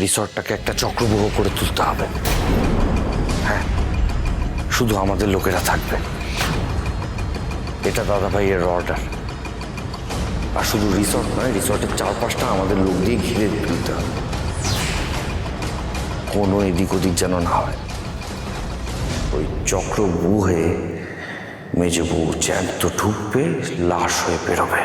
রিসর্টটাকে একটা চক্রবুহ করে তুলতে হবে। হ্যাঁ, শুধু আমাদের লোকেরা থাকবে, এটা দাদা ভাইয়ের অর্ডার। আর শুধু রিসর্ট নয়, রিসর্টের চারপাশটা আমাদের লোক দিয়ে ঘিরে তুলতে হবে, কোনো এদিক ওদিক যেন না হয়। ওই চক্রবুহে মেজে বউ জ্যান্ত ঢুকবে, লাশ হয়ে বেরোবে।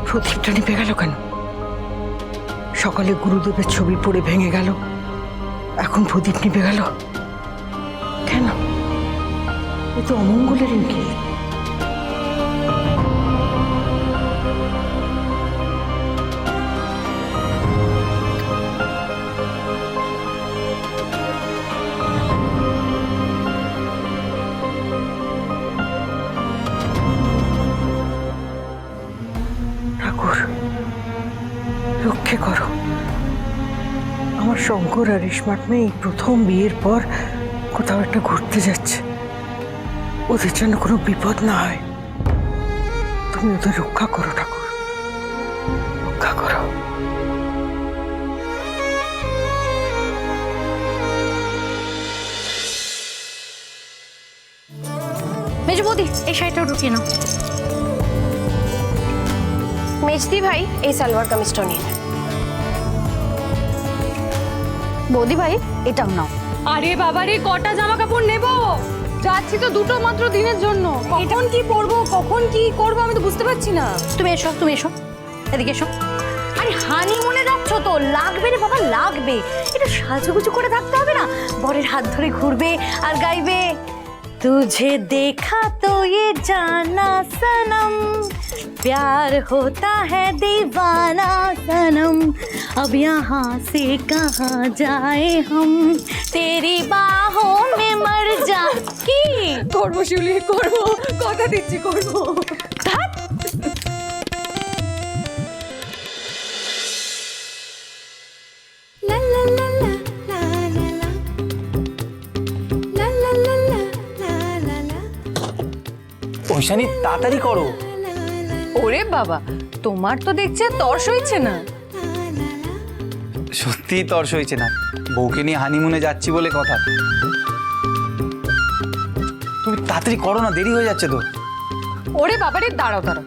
প্রদীপটা নিভে গেল কেন? সকালে গুরুদেবের ছবি পড়ে ভেঙে গেল, এখন প্রদীপ নিভে গেল কেন? এ তো অমঙ্গলের ইঙ্গিত। রক্ষে করো, আমার শঙ্কর আর স্মার্ট মেয়ে প্রথম বিয়ের পর কোথাও একটা ঘুরতে যাচ্ছে, ওদের যেন কোনো বিপদ না হয়। তুমি ওদের রক্ষা করো ঠাকুর, রক্ষা করো। মেজো বৌদি, এই শাড়িটাও ঢুকিয়ে নাও। মেজদি ভাই, এই সালোয়ার কামিজটা নিয়ে নেন। বৌদি ভাই, এটাও নাও। আরে বাবারে, কটা জামা কাপড় নেব? যাচ্ছি তো দুটো মাত্র দিনের জন্য। কখন কি পরবো, কখন কি করবো আমি তো বুঝতে পারছি না। তুমি এসো, তুমি এসো, এদিকে এসো। আরে হানিমুনে যাচ্ছ তো, লাগবে রে বাবা, লাগবে। এটা সাজুগুজু করে থাকতে হবে না? বরের হাত ধরে ঘুরবে আর গাইবে, तुझे देखा तो ये जाना सनम, प्यार होता है दीवाना सनम, अब यहाँ से कहाँ जाए हम, तेरी बाहों में मर जा। की করবো শিউলি, করবো, কথা দিচ্ছি করবো। ঐশানী, তাড়াতাড়ি করো। ওরে বাবা, তোমার তো দেখছে তর্স হয়েছে না। সত্যি তর্স হয়েছে না, বউকে নিয়ে হানিমুনে যাচ্ছি বলে কথা। তুমি তাড়াতাড়ি করো না, দেরি হয়ে যাচ্ছে তো। ওরে বাবারে, দাঁড়াও দাঁড়াও।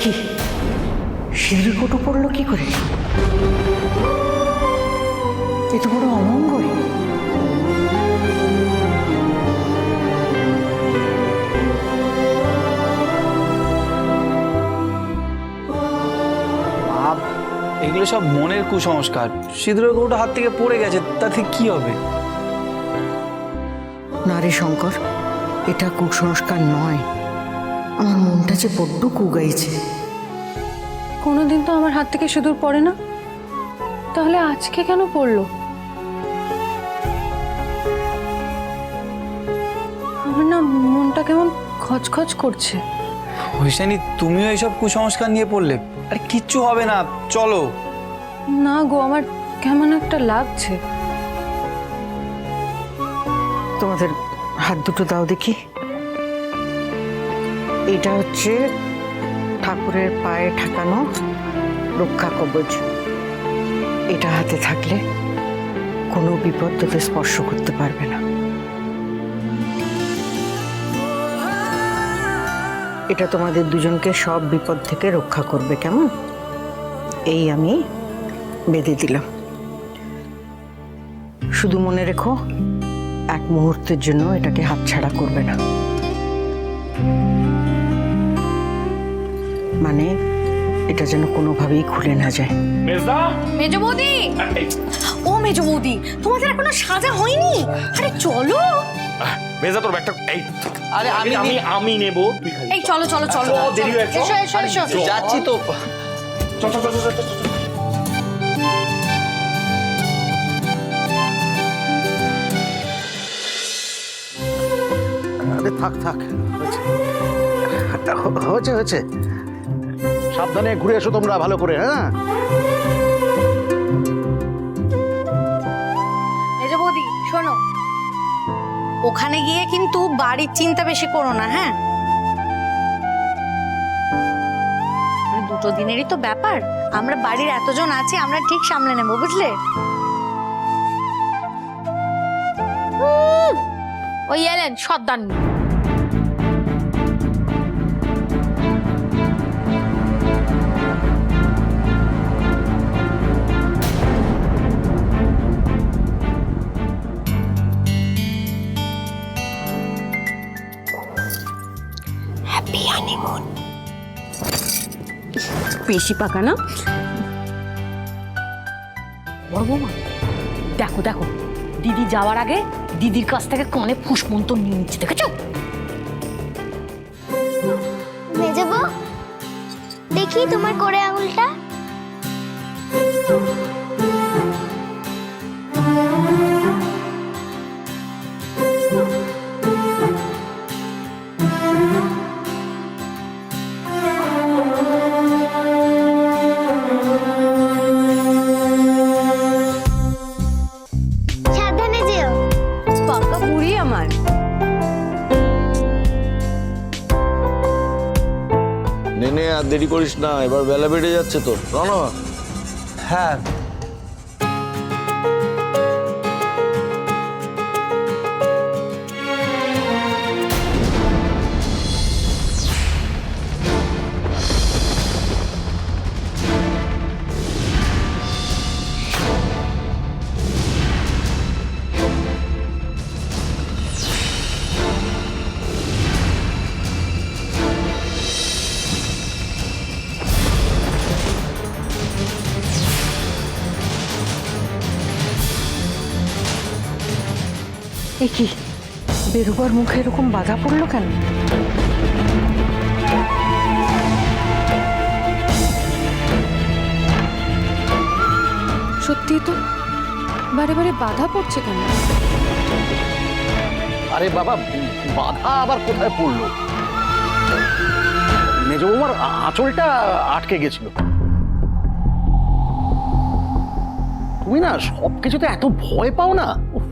কি সিঁদুর কোটো পড়লো কি করে? এ তো বড় অমঙ্গল। এগুলো সব মনের কুসংস্কার। সিঁদুরের কৌটা হাত থেকে পড়ে গেছে, তাতে কি হবে? না রে শঙ্কর, এটা কুসংস্কার নয়, আমার মনটা যে বড্ড কুগাইছে। কোনোদিন তো আমার হাত থেকে সিঁদুর পড়ে না, তাহলে আজকে কেন পড়লো? আমার না মনটা কেমন খচখচ করছে। ঐশানী, তুমিও এইসব কুসংস্কার নিয়ে পড়লে? আর কিচ্ছু হবে না, চলো। না গো, আমার কেমন একটা লাগছে। তোমাদের হাত দুটো দাও দেখি। এটা হচ্ছে ঠাকুরের পায়ে ঠাকানো রক্ষা কবচ। এটা হাতে থাকলে কোনো বিপদ তোদের স্পর্শ করতে পারবে না। এটা তোমাদের দুজনকে সব বিপদ থেকে রক্ষা করবে, কেমন? এই আমি বেঁধে দিলাম। শুধু মনে রেখো, এক মুহূর্তের জন্য এটাকে হাতছাড়া করবে না। মানে এটা যেন কোনোভাবেই খুলে না যায়। মেজো বৌদি, ও মেজো বৌদি, তোমাদের এখনো সাজা হয়নি? আরে চলো। মেজা তোর ব্যাগটা এই আরে আমি নেব, তুই খালি এই চলো চলো চলো, দেরি হয়েছে। এসো এসো এসো। যাচ্ছি তো। চল চল চল চল, চল। আরে থাক থাক, হয়েছে হয়েছে। সাবধানে ঘুরে এসো তোমরা ভালো করে, হ্যাঁ? মেজো বৌদি শোনো, ওখানে গিয়ে কিন্তু বাড়ির চিন্তা বেশি করো না, হ্যাঁ? মানে 2 দিনেরই তো ব্যাপার, আমরা বাড়ির এতজন আছি, আমরা ঠিক সামলে নেব, বুঝলে? ওই এলেন সর্দার। Happy honeymoon. বেশি পাকা না? বড় বৌমা, দেখো দেখো, দিদি যাওয়ার আগে দিদির কাছ থেকে কানে ফুসমন্ত নিয়ে নিচ্ছে, দেখেছো? মেজবো, দেখি তোমার করে আঙুলটা। সাবধানে যেও। পাকা বুড়ি আমার। নেনে আর দেরি করিস না, এবার বেলা বেড়ে যাচ্ছে তো। রনো, হ্যাঁ এ কি, বেরোবার মুখে এরকম বাধা পড়লো কেন? সত্যি তো, বারে বারে বাধা পড়ছে কেন? আরে বাবা, বাধা আবার কোথায় পড়লো? মেজ বৌমার আঁচলটা আটকে গেছিল। তুমি না সবকিছুতে এত ভয় পাও না। উফ,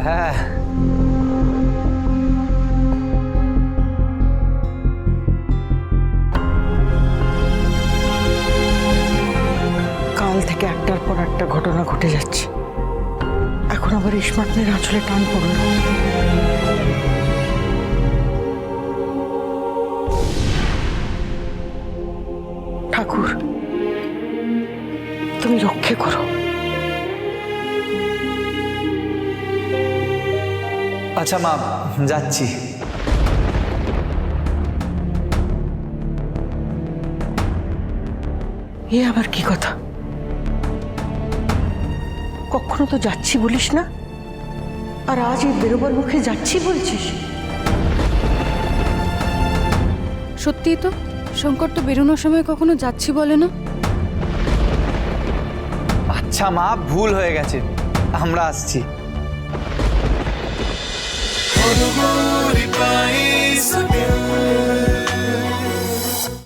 হ্যাঁ কাল থেকে একটার পর একটা ঘটনা ঘটে যাচ্ছে, এখন আবার ইসমাতের আঁচলে টান পড়ল। ঠাকুর, তুমি রক্ষে করো। আচ্ছা মা, যাচ্ছি। এ আবার কি কথা? কখনো তো যাচ্ছি বলিস না, আর আজ এই বেরোবার মুখে যাচ্ছি বলছিস। সত্যিই তো, শঙ্কর তো বেরোনোর সময় কখনো যাচ্ছি বলে না। আচ্ছা মা, ভুল হয়ে গেছে, আমরা আসছি। Guru Guru Pai Sabya